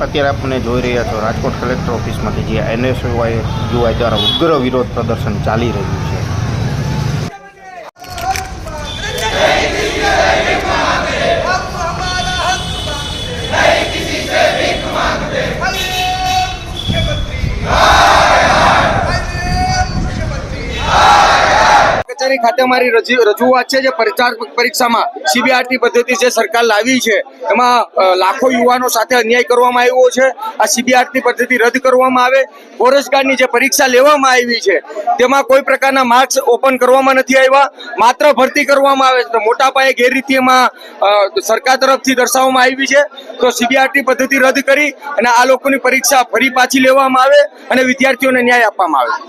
અત્યારે આપણે જોઈ રહ્યા છો રાજકોટ કલેક્ટર ઓફિસમાંથી જે NSUI દ્વારા ઉગ્ર વિરોધ પ્રદર્શન ચાલી રહ્યું છે. કચેરી ખાતે અમારી રજૂઆત છે જે પરીક્ષામાં CBRT પદ્ધતિ જે સરકાર લાવી છે એમાં લાખો યુવાનો સાથે અન્યાય કરવામાં આવ્યો છે. આ CBRT પદ્ધતિ રદ કરવામાં આવે. ફોરેસ્ટ ગાર્ડની જે પરીક્ષા લેવામાં આવી છે તેમાં કોઈ પ્રકારના માર્ક્સ ઓપન કરવામાં નથી આવ્યા, માત્ર ભરતી કરવામાં આવે છે. મોટા પાયે ગેરરીતિ એમાં સરકાર તરફથી દર્શાવવામાં આવી છે. તો CBRT પદ્ધતિ રદ કરી અને આ લોકોની પરીક્ષા ફરી પાછી લેવામાં આવે અને વિદ્યાર્થીઓને ન્યાય આપવામાં આવે.